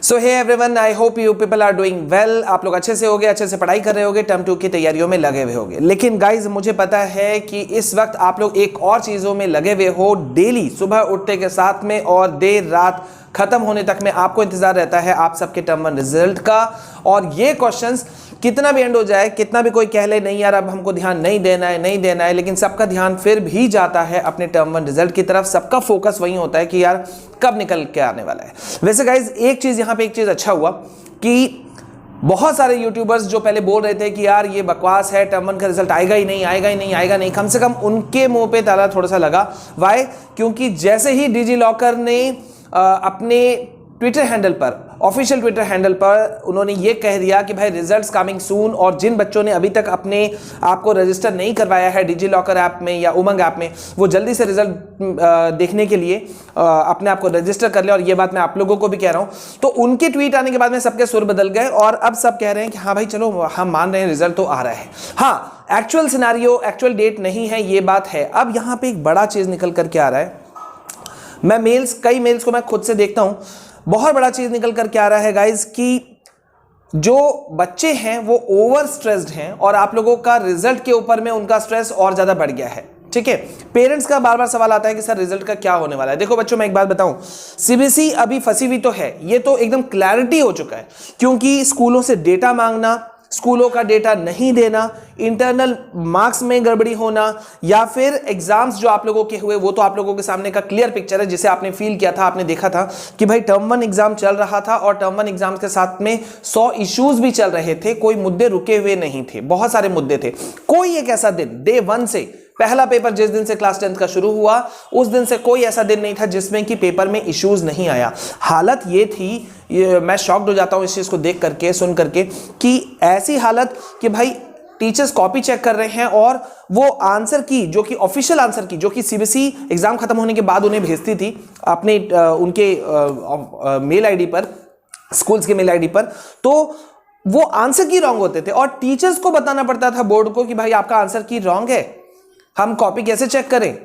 So hey everyone, I hope you people are doing well. आप लोग अच्छे से होगे, अच्छे से पढ़ाई कर रहे होगे, टर्म 2 की तैयारियों में लगे हुए होगे। लेकिन गाइज मुझे पता है कि इस वक्त आप लोग एक और चीज़ों में लगे हुए हो। डेली सुबह उठते के साथ में और देर रात खत्म होने तक में आपको इंतजार रहता है आप सबके टर्म 1 रिजल्ट का। और ये क्वेश्चंस कितना भी एंड हो जाए, कितना भी कोई कह ले नहीं यार अब हमको ध्यान नहीं देना है, नहीं देना है, लेकिन सबका ध्यान फिर भी जाता है अपने टर्म 1 रिजल्ट की तरफ। सबका फोकस वही होता है कि यार कब निकल के आने वाला है। वैसे गाइज एक चीज यहाँ पे एक चीज अच्छा हुआ कि बहुत सारे यूट्यूबर्स जो पहले बोल रहे थे कि यार ये बकवास है, टर्म 1 का रिजल्ट आएगा ही नहीं, आएगा ही नहीं, आएगा नहीं, कम से कम उनके मुंह पे ताला थोड़ा सा लगा। वाई? क्योंकि जैसे ही डिजी लॉकर ने अपने ट्विटर हैंडल पर, ऑफिशियल ट्विटर हैंडल पर उन्होंने ये कह दिया कि भाई रिजल्ट्स कमिंग सून, और जिन बच्चों ने अभी तक अपने आप को रजिस्टर नहीं करवाया है डिजी लॉकर ऐप में या उमंग ऐप में, वो जल्दी से रिजल्ट देखने के लिए अपने आप को रजिस्टर कर ले। और ये बात मैं आप लोगों को भी कह रहा हूं। तो उनके ट्वीट आने के बाद में सबके सुर बदल गए और अब सब कह रहे हैं कि हाँ भाई चलो हम मान रहे हैं रिजल्ट तो आ रहा है। हाँ, एक्चुअल सिनेरियो, एक्चुअल डेट नहीं है, ये बात है। अब यहां पर एक बड़ा चीज निकल करके आ रहा है। मैं कई मेल्स को मैं खुद से देखता हूं, बहुत बड़ा चीज निकल कर क्या आ रहा है गाइज कि जो बच्चे हैं वो ओवर स्ट्रेस्ड हैं और आप लोगों का रिजल्ट के ऊपर में उनका स्ट्रेस और ज्यादा बढ़ गया है। ठीक है, पेरेंट्स का बार बार सवाल आता है कि सर रिजल्ट का क्या होने वाला है। देखो बच्चों, मैं एक बात बताऊं, सीबीएसई अभी फंसी हुई तो है, ये तो एकदम क्लैरिटी हो चुका है, क्योंकि स्कूलों से डेटा मांगना, स्कूलों का डेटा नहीं देना, इंटरनल मार्क्स में गड़बड़ी होना, या फिर एग्जाम्स जो आप लोगों के हुए वो तो आप लोगों के सामने का क्लियर पिक्चर है, जिसे आपने फील किया था, आपने देखा था कि भाई टर्म 1 एग्जाम चल रहा था और टर्म 1 एग्जाम के साथ में 100 इश्यूज भी चल रहे थे, कोई मुद्दे रुके हुए नहीं थे, बहुत सारे मुद्दे थे। कोई एक ऐसा दिन डे 1 से, पहला पेपर जिस दिन से क्लास 10th का शुरू हुआ उस दिन से कोई ऐसा दिन नहीं था जिसमें कि पेपर में इश्यूज नहीं आया। हालत ये थी, मैं शॉक्ड हो जाता हूं इस चीज को देख करके, सुन करके, कि ऐसी हालत कि भाई टीचर्स कॉपी चेक कर रहे हैं और वो आंसर की जो कि ऑफिशियल आंसर की जो कि सीबीएसई एग्जाम खत्म होने के बाद उन्हें भेजती थी अपने उनके मेल आईडी पर, स्कूल्स के मेल आईडी पर, तो वो आंसर की रॉन्ग होते थे और टीचर्स को बताना पड़ता था बोर्ड को कि भाई आपका आंसर की रॉन्ग है, हम कॉपी कैसे चेक करें।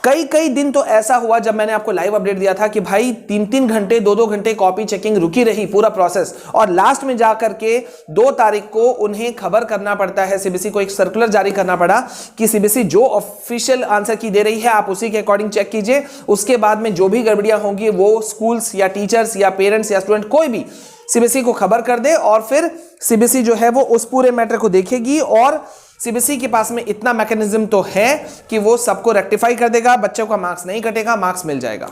कई दिन तो ऐसा हुआ जब मैंने आपको लाइव अपडेट दिया था कि भाई 3 घंटे 2 घंटे कॉपी चेकिंग रुकी रही, पूरा प्रोसेस, और लास्ट में जाकर के 2 तारीख को उन्हें खबर करना पड़ता है, सीबीएसई को एक सर्कुलर जारी करना पड़ा कि सीबीएसई जो ऑफिशियल आंसर की दे रही है आप उसी के अकॉर्डिंग चेक कीजिए, उसके बाद में जो भी गड़बड़ियां होंगी वो स्कूल्स या टीचर्स या पेरेंट्स या स्टूडेंट कोई भी सीबीएसई को खबर कर दे, और फिर सीबीएसई जो है वो उस पूरे मैटर को देखेगी और सीबीएसई के पास में इतना मैकेनिज्म तो है कि वो सबको रेक्टिफाई कर देगा, बच्चों का मार्क्स नहीं कटेगा, मार्क्स मिल जाएगा।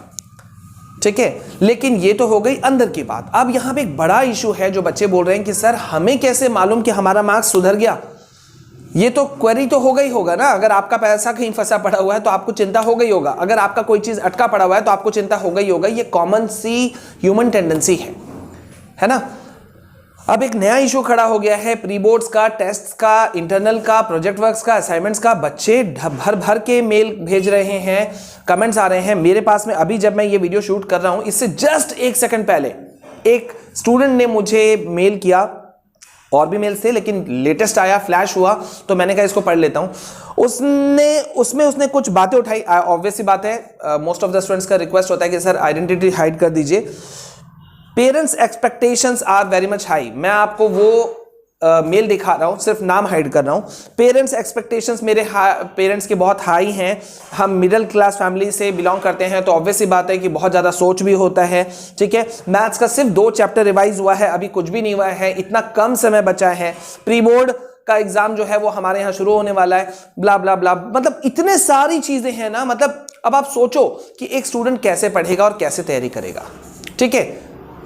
ठीक है, लेकिन ये तो हो गई अंदर की बात। अब यहां पे एक बड़ा इशू है जो बच्चे बोल रहे हैं कि सर हमें कैसे मालूम कि हमारा मार्क्स सुधर गया। ये तो क्वेरी तो होगा ही होगा ना। अगर आपका पैसा कहीं फंसा पड़ा हुआ है तो आपको चिंता हो गई होगा, अगर आपका कोई चीज अटका पड़ा हुआ है तो आपको चिंता हो गई होगा। ये कॉमन सी ह्यूमन टेंडेंसी है ना। अब एक नया इशू खड़ा हो गया है, प्री बोर्ड्स का, टेस्ट्स का, इंटरनल का, प्रोजेक्ट वर्क्स का, असाइनमेंट्स का। बच्चे भर भर के मेल भेज रहे हैं, कमेंट्स आ रहे हैं मेरे पास में। अभी जब मैं ये वीडियो शूट कर रहा हूं इससे जस्ट 1 सेकंड पहले एक स्टूडेंट ने मुझे मेल किया, और भी मेल्स थे लेकिन लेटेस्ट आया, फ्लैश हुआ, तो मैंने कहा इसको पढ़ लेता हूं। उसमें उसने कुछ बातें उठाई। ऑब्वियस सी बात है, मोस्ट ऑफ द स्टूडेंट्स का रिक्वेस्ट होता है कि सर आइडेंटिटी हाइड कर दीजिए। Parents expectations are very much high. मैं आपको वो मेल दिखा रहा हूं, सिर्फ नाम हाइड कर रहा हूं। पेरेंट्स एक्सपेक्टेशंस मेरे पेरेंट्स के बहुत हाई हैं। हम मिडिल क्लास फैमिली से बिलोंग करते हैं तो ऑब्वियस सी बात है कि बहुत ज्यादा सोच भी होता है। ठीक है, मैथ्स का सिर्फ 2 चैप्टर रिवाइज हुआ है, अभी कुछ भी नहीं हुआ है, इतना कम समय बचा है, प्री बोर्ड का एग्जाम जो है वो हमारे यहाँ शुरू होने वाला है, ब्ला ब्ला ब्ला, मतलब इतने सारी चीजें हैं ना। मतलब अब आप सोचो कि एक स्टूडेंट कैसे पढ़ेगा और कैसे तैयारी करेगा। ठीक है,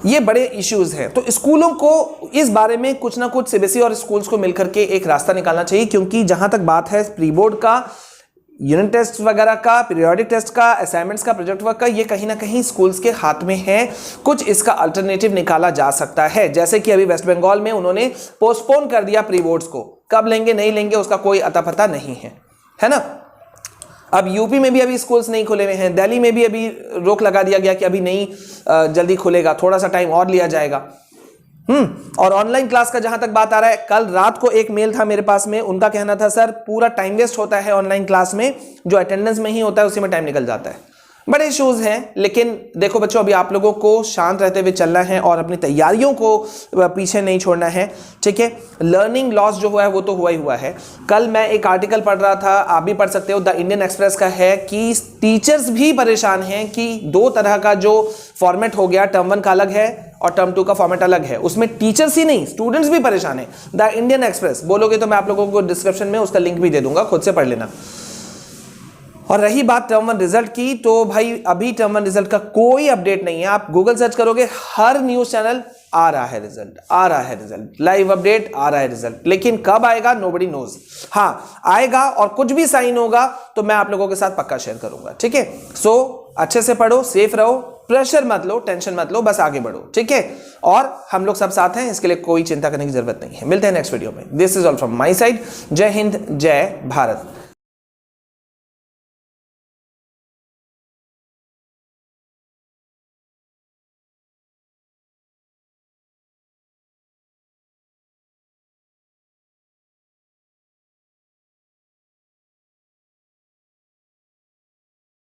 ये बड़े इश्यूज हैं। तो स्कूलों को इस बारे में कुछ ना कुछ सीबीएसई और स्कूल्स को मिलकर के एक रास्ता निकालना चाहिए, क्योंकि जहां तक बात है प्री बोर्ड का, यूनिट टेस्ट वगैरह का, पीरियोडिक टेस्ट का, असाइनमेंट्स का, प्रोजेक्ट वर्क का, ये कहीं ना कहीं स्कूल्स के हाथ में है। कुछ इसका अल्टरनेटिव निकाला जा सकता है, जैसे कि अभी वेस्ट बंगाल में उन्होंने पोस्टपोन कर दिया प्री बोर्ड्स को। कब लेंगे नहीं लेंगे उसका कोई अता पता नहीं है ना। अब यूपी में भी अभी स्कूल्स नहीं खुले हुए हैं, दिल्ली में भी अभी रोक लगा दिया गया कि अभी नहीं, जल्दी खुलेगा, थोड़ा सा टाइम और लिया जाएगा। और ऑनलाइन क्लास का जहां तक बात आ रहा है, कल रात को एक मेल था मेरे पास में, उनका कहना था सर पूरा टाइम वेस्ट होता है ऑनलाइन क्लास में, जो अटेंडेंस में ही होता है उसी में टाइम निकल जाता है। बड़े इश्यूज हैं, लेकिन देखो बच्चों अभी आप लोगों को शांत रहते हुए चलना है और अपनी तैयारियों को पीछे नहीं छोड़ना है, ठीक है। लर्निंग लॉस जो हुआ है वो तो हुआ ही हुआ है। कल मैं एक आर्टिकल पढ़ रहा था, आप भी पढ़ सकते हो, द इंडियन एक्सप्रेस का है कि टीचर्स भी परेशान हैं कि दो तरह का जो फॉर्मेट हो गया, टर्म 1 का अलग है और टर्म 2 का फॉर्मेट अलग है, उसमें टीचर्स ही नहीं स्टूडेंट्स भी परेशान है। द इंडियन एक्सप्रेस बोलोगे तो मैं आप लोगों को डिस्क्रिप्शन में उसका लिंक भी दे दूंगा, खुद से पढ़ लेना। और रही बात टर्म 1 रिजल्ट की, तो भाई अभी टर्म 1 रिजल्ट का कोई अपडेट नहीं है। आप गूगल सर्च करोगे, हर न्यूज चैनल आ रहा है रिजल्ट, आ रहा है रिजल्ट, लाइव अपडेट आ रहा है रिजल्ट, लेकिन कब आएगा नोबडी नोज। हाँ आएगा और कुछ भी साइन होगा तो मैं आप लोगों के साथ पक्का शेयर करूंगा, ठीक है। सो अच्छे से पढ़ो, सेफ रहो, प्रेशर मत लो, टेंशन मत लो, बस आगे बढ़ो, ठीक है। और हम लोग सब साथ हैं, इसके लिए कोई चिंता करने की जरूरत नहीं है। मिलते हैं नेक्स्ट वीडियो में। This is all from my side. जय हिंद, जय भारत।